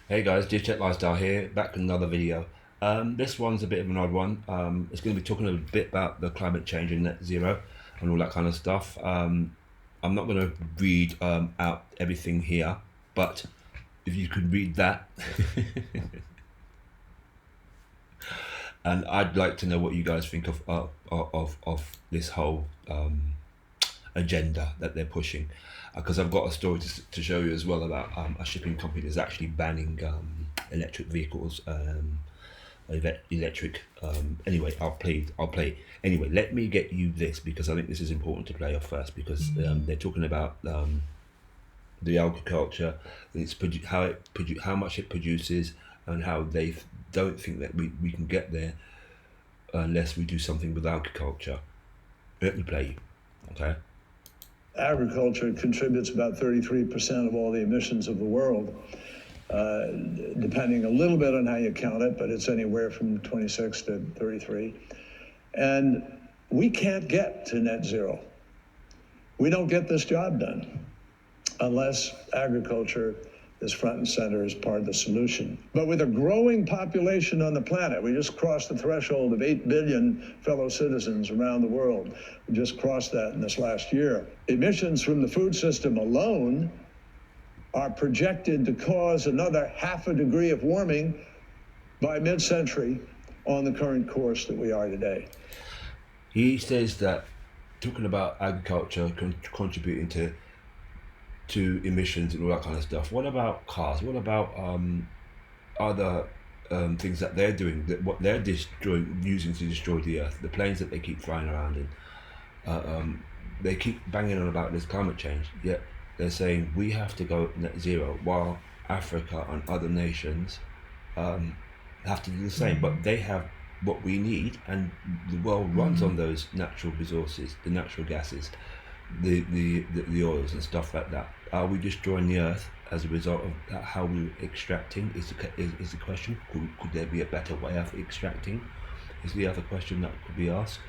Hey guys, Digitech Lifestyle here, back with another video. This one's a bit of an odd one. It's going to be talking a bit about the climate change and net zero and all that kind of stuff. I'm not going to read out everything here, but if you could read that, and I'd like to know what you guys think of this whole agenda that they're pushing, because I've got a story to show you as well about a shipping company that's actually banning electric vehicles, electric. Anyway, I'll play. Anyway, let me get you this because I think this is important to play off first because they're talking about the agriculture, how much it produces, and how they don't think that we can get there unless we do something with agriculture. Let me play you, okay? Agriculture contributes about 33% of all the emissions of the world, depending a little bit on how you count it, but it's anywhere from 26 to 33. And we can't get to net zero. We don't get this job done unless agriculture is front and center as part of the solution. But with a growing population on the planet, we just crossed the threshold of 8 billion fellow citizens around the world. We just crossed that in this last year. Emissions from the food system alone are projected to cause another 0.5 degree of warming by mid-century on the current course that we are today. He says that talking about agriculture contributing to emissions and all that kind of stuff. What about cars? What about other things that they're doing? What they're using to destroy the earth? The planes that they keep flying around in. They keep banging on about this climate change. Yet they're saying we have to go net zero, while Africa and other nations have to do the same. But they have what we need, and the world runs on those natural resources, the natural gases, the oils and stuff like that. Are we destroying the earth as a result of that, how we're extracting? Is the question. Could there be a better way of extracting? Is the other question that could be asked.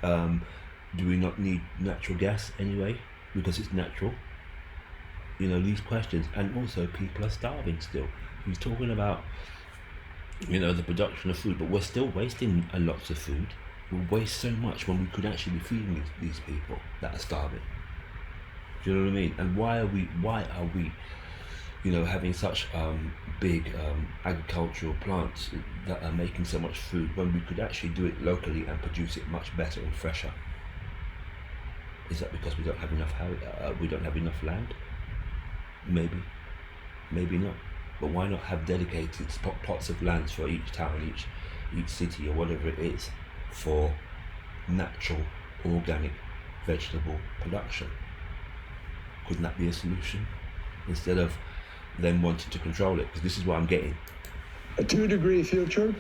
Do we not need natural gas anyway because it's natural? You know, these questions. And also people are starving still. He's talking about, you know, the production of food, but we're still wasting a lots of food. We waste so much when we could actually be feeding these people that are starving. Do you know what I mean? And why are we, you know, having such big agricultural plants that are making so much food when we could actually do it locally and produce it much better and fresher? Is that because we don't have enough land? Maybe not. But why not have dedicated plots of lands for each town, each city or whatever it is, for natural, organic vegetable production? Couldn't that be a solution? Instead of them wanting to control it, because this is what I'm getting. A 2-degree future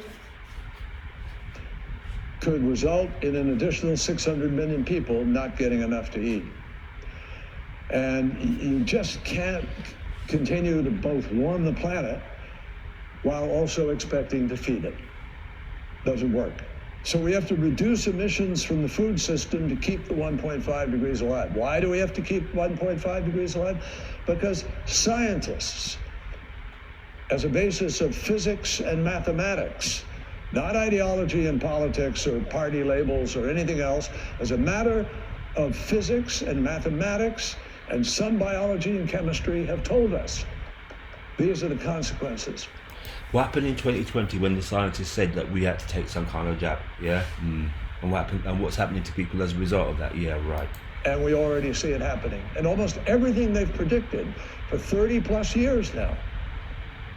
could result in an additional 600 million people not getting enough to eat. And you just can't continue to both warm the planet while also expecting to feed it. Doesn't work. So we have to reduce emissions from the food system to keep the 1.5 degrees alive. Why do we have to keep 1.5 degrees alive? Because scientists, as a basis of physics and mathematics, not ideology and politics or party labels or anything else, as a matter of physics and mathematics and some biology and chemistry have told us these are the consequences. What happened in 2020 when the scientists said that we had to take some kind of jab? Yeah. And what happened? And what's happening to people as a result of that? Yeah, right. And we already see it happening. And almost everything they've predicted for 30 plus years now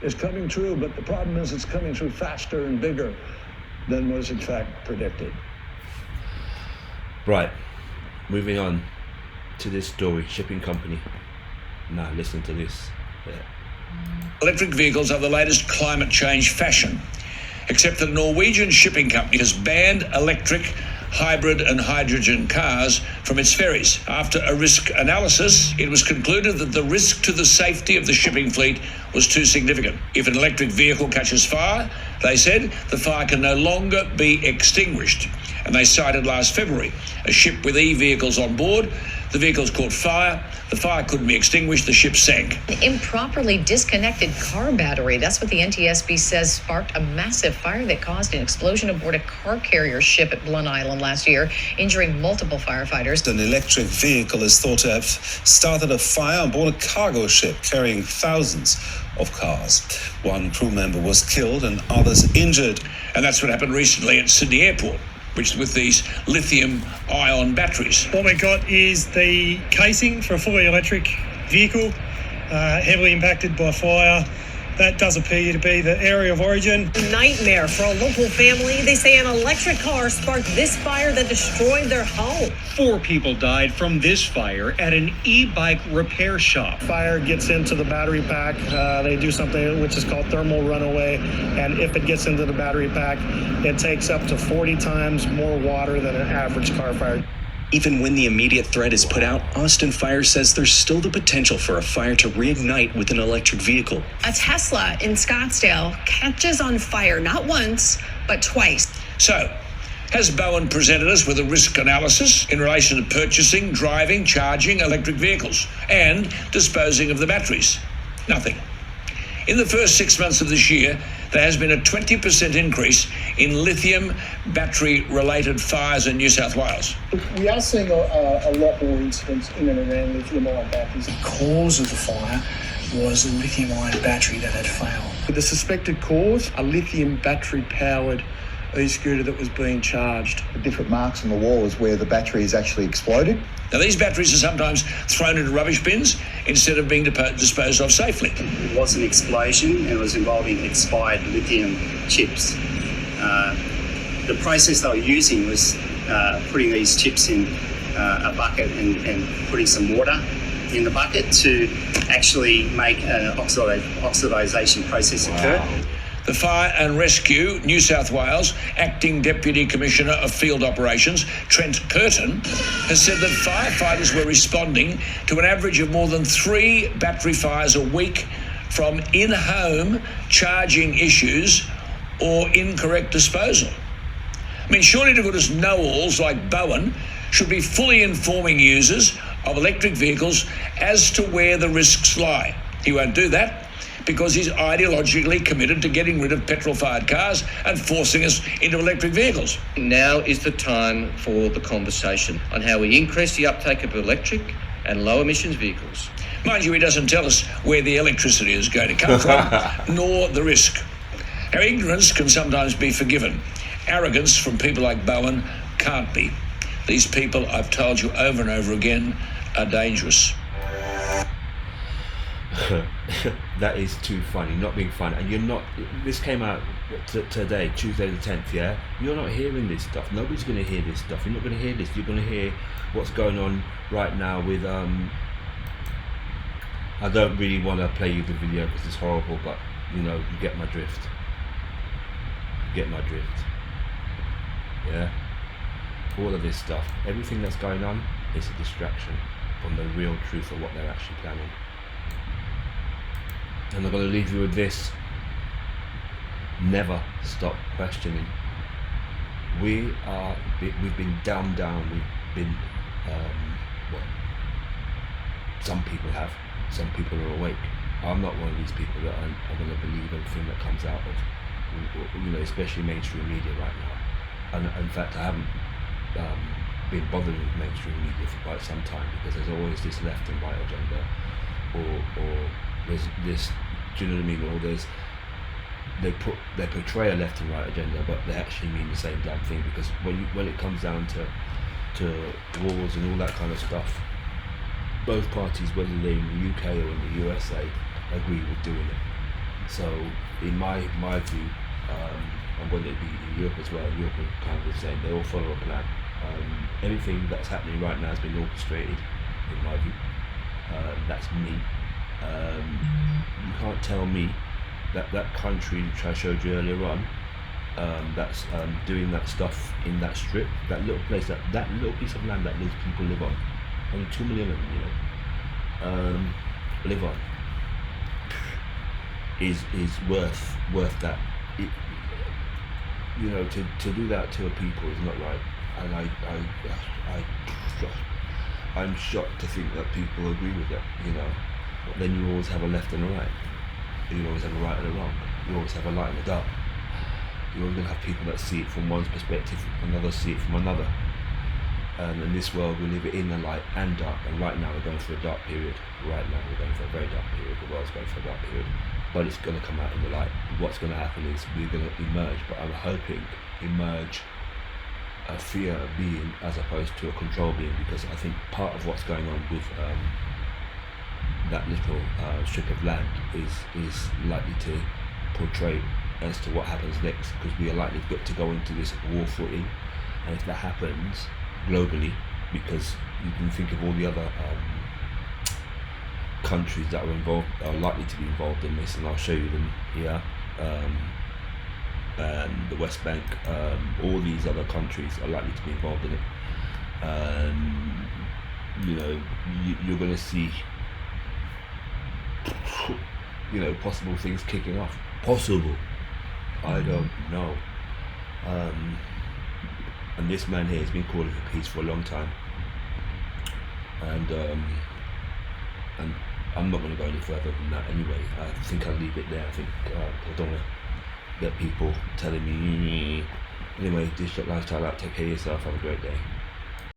is coming true. But the problem is it's coming true faster and bigger than was in fact predicted. Right. Moving on to this story, shipping company. Now listen to this. Yeah. Electric vehicles are the latest climate change fashion, except that a Norwegian shipping company has banned electric, hybrid and hydrogen cars from its ferries. After a risk analysis, it was concluded that the risk to the safety of the shipping fleet was too significant. If an electric vehicle catches fire, they said, the fire can no longer be extinguished. And they cited last February a ship with e-vehicles on board The vehicles caught fire. The fire couldn't be extinguished. The ship sank. Improperly disconnected car battery. That's what the NTSB says sparked a massive fire that caused an explosion aboard a car carrier ship at Blunt Island last year, injuring multiple firefighters. An electric vehicle is thought to have started a fire on board a cargo ship carrying thousands of cars. One crew member was killed and others injured. And that's what happened recently at Sydney Airport, which with these lithium-ion batteries. What we've got is the casing for a fully electric vehicle, heavily impacted by fire. That does appear to be the area of origin. Nightmare for a local family. They say an electric car sparked this fire that destroyed their home. 4 people died from this fire at an e-bike repair shop. Fire gets into the battery pack. They do something which is called thermal runaway. And if it gets into the battery pack, it takes up to 40 times more water than an average car fire. Even when the immediate threat is put out, Austin Fire says there's still the potential for a fire to reignite with an electric vehicle. A Tesla in Scottsdale catches on fire not once, but twice. So, has Bowen presented us with a risk analysis in relation to purchasing, driving, charging electric vehicles and disposing of the batteries? Nothing. In the first 6 months of this year, there has been a 20% increase in lithium battery-related fires in New South Wales. We are seeing a lot more incidents in and around lithium-ion batteries. The cause of the fire was a lithium-ion battery that had failed. The suspected cause, a lithium battery-powered e-scooter that was being charged. The different marks on the wall is where the battery is actually exploded. Now, these batteries are sometimes thrown into rubbish bins instead of being disposed of safely. It was an explosion and it was involving expired lithium chips. The process they were using was putting these chips in a bucket and putting some water in the bucket to actually make an oxidization process occur. Wow. The Fire and Rescue New South Wales Acting Deputy Commissioner of Field Operations, Trent Curtin, has said that firefighters were responding to an average of more than 3 battery fires a week from in-home charging issues or incorrect disposal. I mean, surely to goodness know-alls like Bowen should be fully informing users of electric vehicles as to where the risks lie. He won't do that because he's ideologically committed to getting rid of petrol-fired cars and forcing us into electric vehicles. Now is the time for the conversation on how we increase the uptake of electric and low emissions vehicles. Mind you, he doesn't tell us where the electricity is going to come from, nor the risk. Our ignorance can sometimes be forgiven. Arrogance from people like Bowen can't be. These people, I've told you over and over again, are dangerous. That is too funny, not being funny. And you're not, this came out today, Tuesday the 10th, yeah? You're not hearing this stuff. Nobody's going to hear this stuff. You're not going to hear this. You're going to hear what's going on right now with, I don't really want to play you the video because it's horrible, but, you know, you get my drift. You get my drift. Yeah? All of this stuff, everything that's going on is a distraction from the real truth of what they're actually planning. And I'm going to leave you with this. Never stop questioning. We've been dumbed down. We've been, some people have. Some people are awake. I'm not one of these people that are going to believe everything that comes out of, you know, especially mainstream media right now. And in fact, I haven't been bothered with mainstream media for quite some time because there's always this left and right agenda, or there's this, do you know what I mean? Or they portray a left and right agenda, but they actually mean the same damn thing. Because when it comes down to wars and all that kind of stuff, both parties, whether they're in the UK or in the USA, agree with doing it. So in my view, and whether it be in Europe as well, Europe are kind of the same. They all follow a plan. Anything that's happening right now has been orchestrated, in my view. That's me. You can't tell me that country which I showed you earlier on, that's doing that stuff in that strip, that little place, that little piece of land that those people live on. Only 2 million of them, you know, live on. Is worth that. You know, to do that to a people is not right. And I'm shocked to think that people agree with it, you know. But then you always have a left and a right. You always have a right and a wrong. You always have a light and a dark. You're always going to have people that see it from one's perspective, and others see it from another. In this world, we live it in the light and dark, and right now we're going through a dark period. Right now we're going through a very dark period. The world's going through a dark period, but it's going to come out in the light. What's going to happen is we're going to emerge, but I'm hoping emerge a fear being as opposed to a control being, because I think part of what's going on with that little strip of land is likely to portray as to what happens next, because we are likely to go into this war footing, and if that happens globally, because you can think of all the other countries that are likely to be involved in this, and I'll show you them here. And the West Bank, all these other countries are likely to be involved in it. You know, you're going to see, you know, possible things kicking off. Possible. I don't know. And this man here has been calling for peace for a long time. And I'm not going to go any further than that anyway. I think I'll leave it there. I think I don't want to get people telling me. Anyway, Dish Lifestyle out. Take care of yourself. Have a great day.